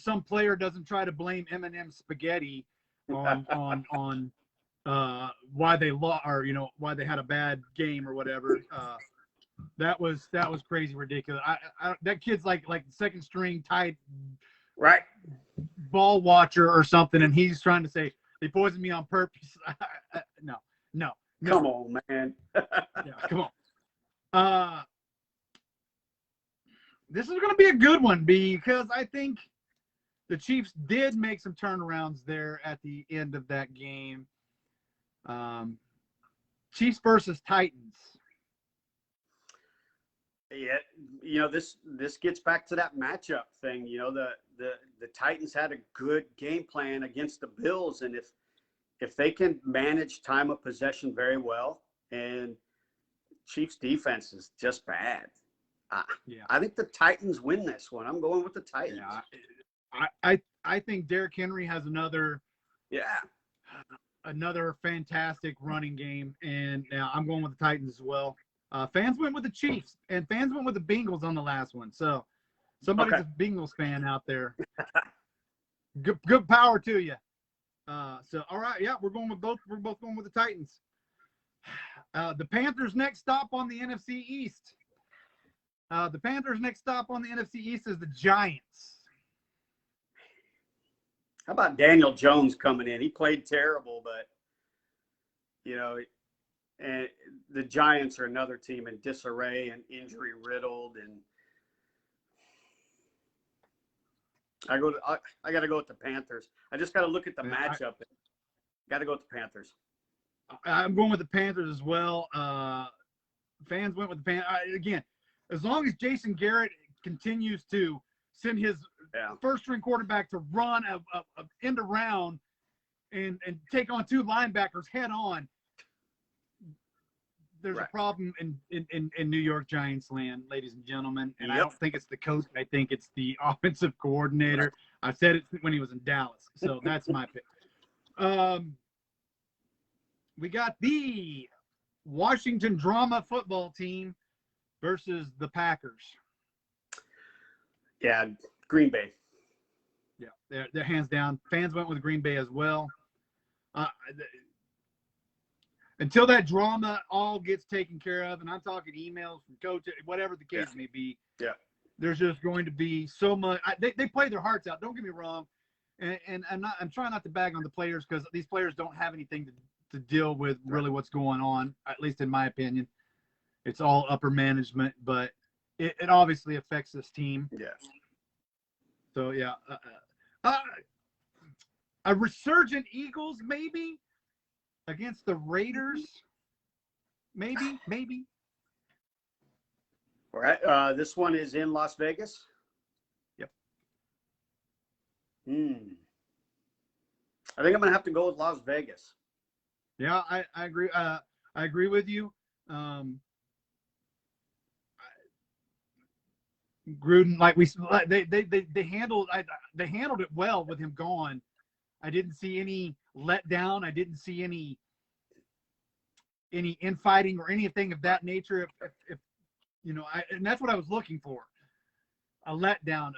some player doesn't try to blame M&M spaghetti on why they lost, or why they had a bad game or whatever. That was crazy ridiculous. That kid's like second string tight, right, ball watcher or something, and he's trying to say they poisoned me on purpose. No. Come on, man. Yeah, come on. This is going to be a good one because I think the Chiefs did make some turnarounds there at the end of that game. Chiefs versus Titans. Yeah, this gets back to that matchup thing. The Titans had a good game plan against the Bills, and if they can manage time of possession very well, and Chiefs defense is just bad. I think the Titans win this one. I'm going with the Titans. Yeah, I think Derrick Henry has another fantastic running game, and I'm going with the Titans as well. Fans went with the Chiefs, and fans went with the Bingles on the last one. So somebody's a Bingles fan out there. Good power to you. So all right, yeah, we're both going with the Titans. The Panthers' next stop on the NFC East. The Panthers' next stop on the NFC East is the Giants. How about Daniel Jones coming in? He played terrible, but and the Giants are another team in disarray and injury riddled, and I got to go with the Panthers. I just got to look at the matchup. Got to go with the Panthers. I'm going with the Panthers as well. Fans went with the Panthers. Again, as long as Jason Garrett continues to send his first-string quarterback to run a end around and take on two linebackers head-on, there's a problem in New York Giants land, ladies and gentlemen. And I don't think it's the coach. I think it's the offensive coordinator. I said it when he was in Dallas. So that's my pick. We got the Washington Drama football team versus the Packers. Yeah, Green Bay. Yeah, they're hands down. Fans went with Green Bay as well. Until that drama all gets taken care of, and I'm talking emails from coach, whatever the case may be, there's just going to be so much. They play their hearts out. Don't get me wrong, and I'm trying not to bag on the players because these players don't have anything to deal with really what's going on. At least in my opinion, it's all upper management, but it obviously affects this team. Yeah. So a resurgent Eagles maybe. Against the Raiders, maybe. All right. This one is in Las Vegas. Yep. I think I'm gonna have to go with Las Vegas. Yeah, I agree. I agree with you. Gruden, they handled it well with him gone. I didn't see any letdown. I didn't see any infighting or anything of that nature. If and that's what I was looking for, a letdown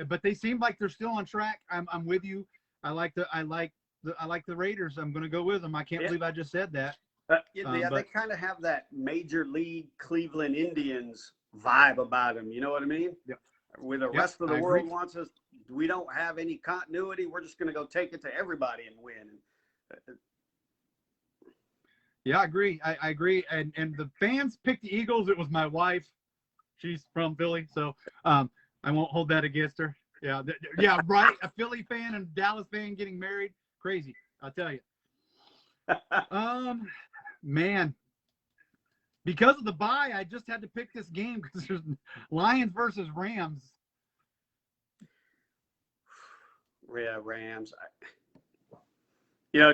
but they seem like they're still on track. I'm with you. I like the Raiders. I'm going to go with them. I can't believe I just said that. They kind of have that Major League Cleveland Indians vibe about them. You know what I mean? Yep. Where the rest of the world wants us, we don't have any continuity. We're just going to go take it to everybody and win. Yeah, I agree. I agree. And the fans picked the Eagles. It was my wife. She's from Philly, so I won't hold that against her. Yeah, right. A Philly fan and a Dallas fan getting married. Crazy, I'll tell you. Man. Because of the bye, I just had to pick this game because there's Lions versus Rams. Yeah, Rams.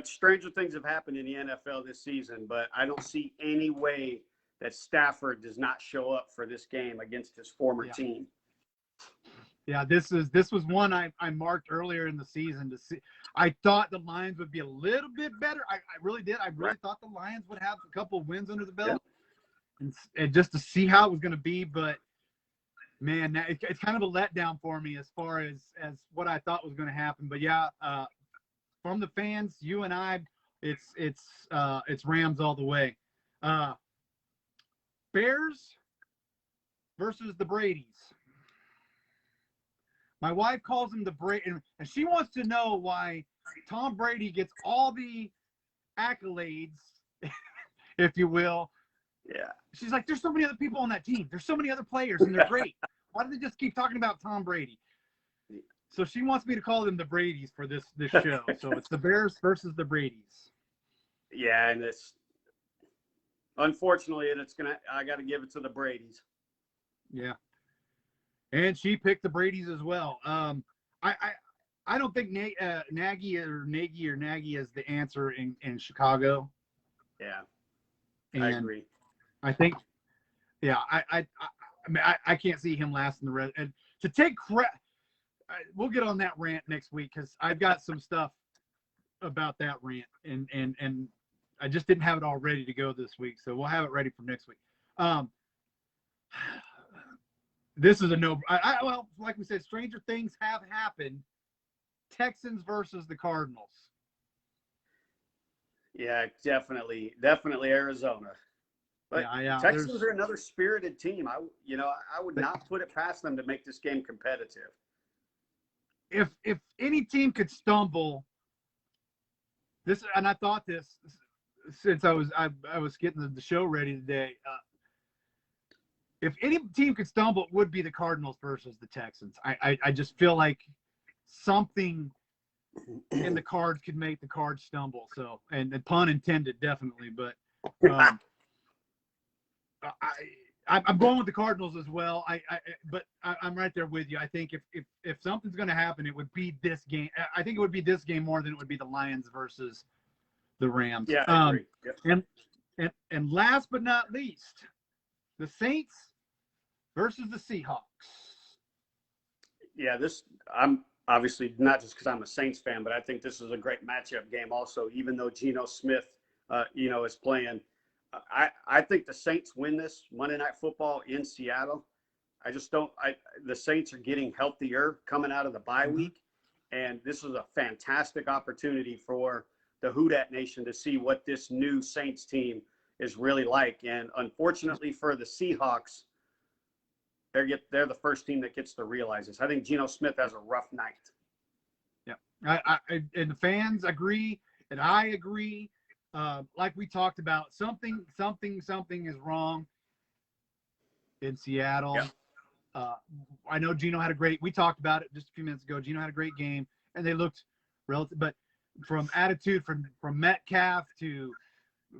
Stranger things have happened in the NFL this season, but I don't see any way that Stafford does not show up for this game against his former team. Yeah, this was one I marked earlier in the season to see. I thought the Lions would be a little bit better. I really did. I really thought the Lions would have a couple of wins under the belt. Yeah. And just to see how it was going to be, but man, it's kind of a letdown for me as far as what I thought was going to happen. But yeah, from the fans, you and I, it's Rams all the way. Bears versus the Bradys. My wife calls him the Brady, and she wants to know why Tom Brady gets all the accolades, if you will. Yeah. She's like, there's so many other people on that team. There's so many other players, and they're great. Why do they just keep talking about Tom Brady? So she wants me to call them the Bradys for this show. So it's the Bears versus the Bradys. Yeah, and it's unfortunately, I got to give it to the Bradys. Yeah. And she picked the Bradys as well. I don't think Nagy is the answer in Chicago. Yeah, and I agree. I think, yeah, I mean, I can't see him lasting the rest. And to take credit, we'll get on that rant next week because I've got some stuff about that rant, and I just didn't have it all ready to go this week, so we'll have it ready for next week. This is a no. Well, like we said, stranger things have happened. Texans versus the Cardinals. Yeah, definitely Arizona. But yeah, Texans are another spirited team. I would not put it past them to make this game competitive. If any team could stumble, and I thought this since I was getting the show ready today. If any team could stumble, it would be the Cardinals versus the Texans. I just feel like something in the cards could make the Cards stumble. So, and pun intended, definitely. But I'm going with the Cardinals as well. But I'm right there with you. I think if something's going to happen, it would be this game. I think it would be this game more than it would be the Lions versus the Rams. Yeah, I agree. Yep. And last but not least, the Saints versus the Seahawks. Yeah, I'm obviously not just because I'm a Saints fan, but I think this is a great matchup game also, even though Geno Smith, is playing. I think the Saints win this Monday Night Football in Seattle. I just don't – the Saints are getting healthier coming out of the bye week, and this is a fantastic opportunity for the Houdat Nation to see what this new Saints team is really like. And unfortunately for the Seahawks, they're the first team that gets to realize this. I think Geno Smith has a rough night. Yeah, and the fans agree, and I agree. Like we talked about, something is wrong in Seattle. Yep. I know Geno had we talked about it just a few minutes ago. Geno had a great game, and they looked relative, but from attitude from Metcalf to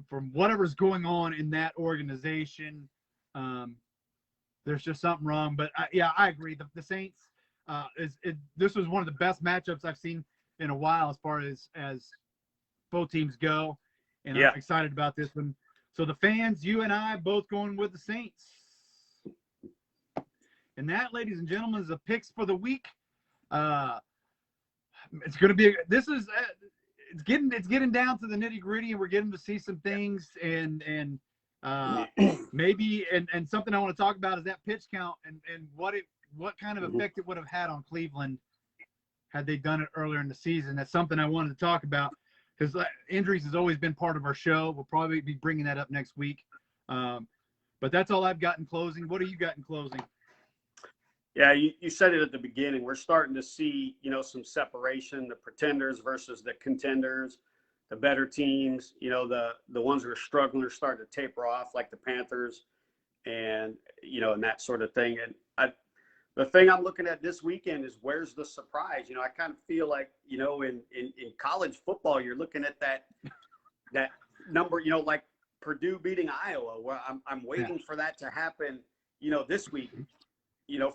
from whatever's going on in that organization, there's just something wrong. But I agree. The Saints, this was one of the best matchups I've seen in a while as far as both teams go. And I'm excited about this one. So the fans, you and I, both going with the Saints. And that, ladies and gentlemen, is the picks for the week. It's going to be it's getting down to the nitty gritty, and we're getting to see some things, and maybe and something I want to talk about is that pitch count and what kind of effect it would have had on Cleveland had they done it earlier in the season. That's something I wanted to talk about, because injuries has always been part of our show. We'll probably be bringing that up next week. But that's all I've got in closing. What do you got in closing? Yeah, you said it at the beginning. We're starting to see, some separation, the pretenders versus the contenders, the better teams, the ones who are struggling are starting to taper off, like the Panthers and that sort of thing. And the thing I'm looking at this weekend is where's the surprise? I kind of feel like, in college football, you're looking at that number, like Purdue beating Iowa, where I'm waiting for that to happen, this week.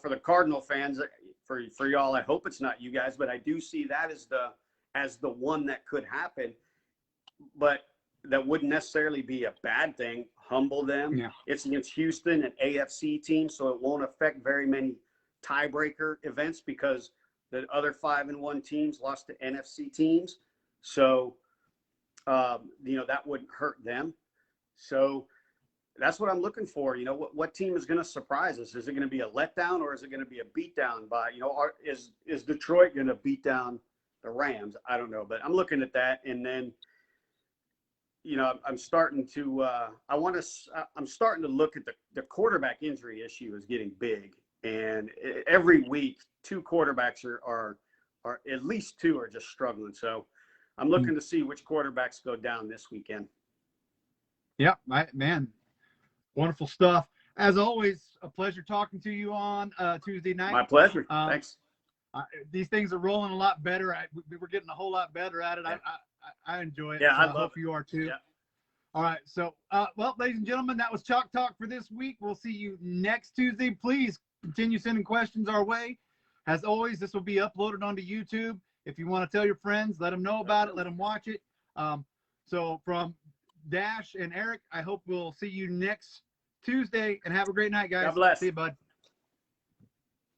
For the Cardinal fans, for y'all, I hope it's not you guys, but I do see that as the one that could happen. But that wouldn't necessarily be a bad thing. Humble them. Yeah. It's against Houston, an AFC team, so it won't affect very many tiebreaker events because the other 5-1 teams lost to NFC teams. So, that wouldn't hurt them. So that's what I'm looking for. What team is going to surprise us? Is it going to be a letdown, or is it going to be a beatdown by, is Detroit going to beat down the Rams? I don't know, but I'm looking at that. And then, I'm starting to, I'm starting to look at the quarterback injury issue is getting big. And every week, two quarterbacks are at least two are just struggling. So I'm looking to see which quarterbacks go down this weekend. Yeah, man. Wonderful stuff. As always, a pleasure talking to you on Tuesday night. My pleasure. Thanks. These things are rolling a lot better. We're getting a whole lot better at it. Yeah. I enjoy it. Yeah, so I hope you are too. Yeah. All right. So, well, ladies and gentlemen, that was Chalk Talk for this week. We'll see you next Tuesday. Please continue sending questions our way. As always, this will be uploaded onto YouTube. If you want to tell your friends, let them know about it. Let them watch it. So from Dash and Eric, I hope we'll see you next Tuesday, and have a great night, guys. God bless. See you, bud.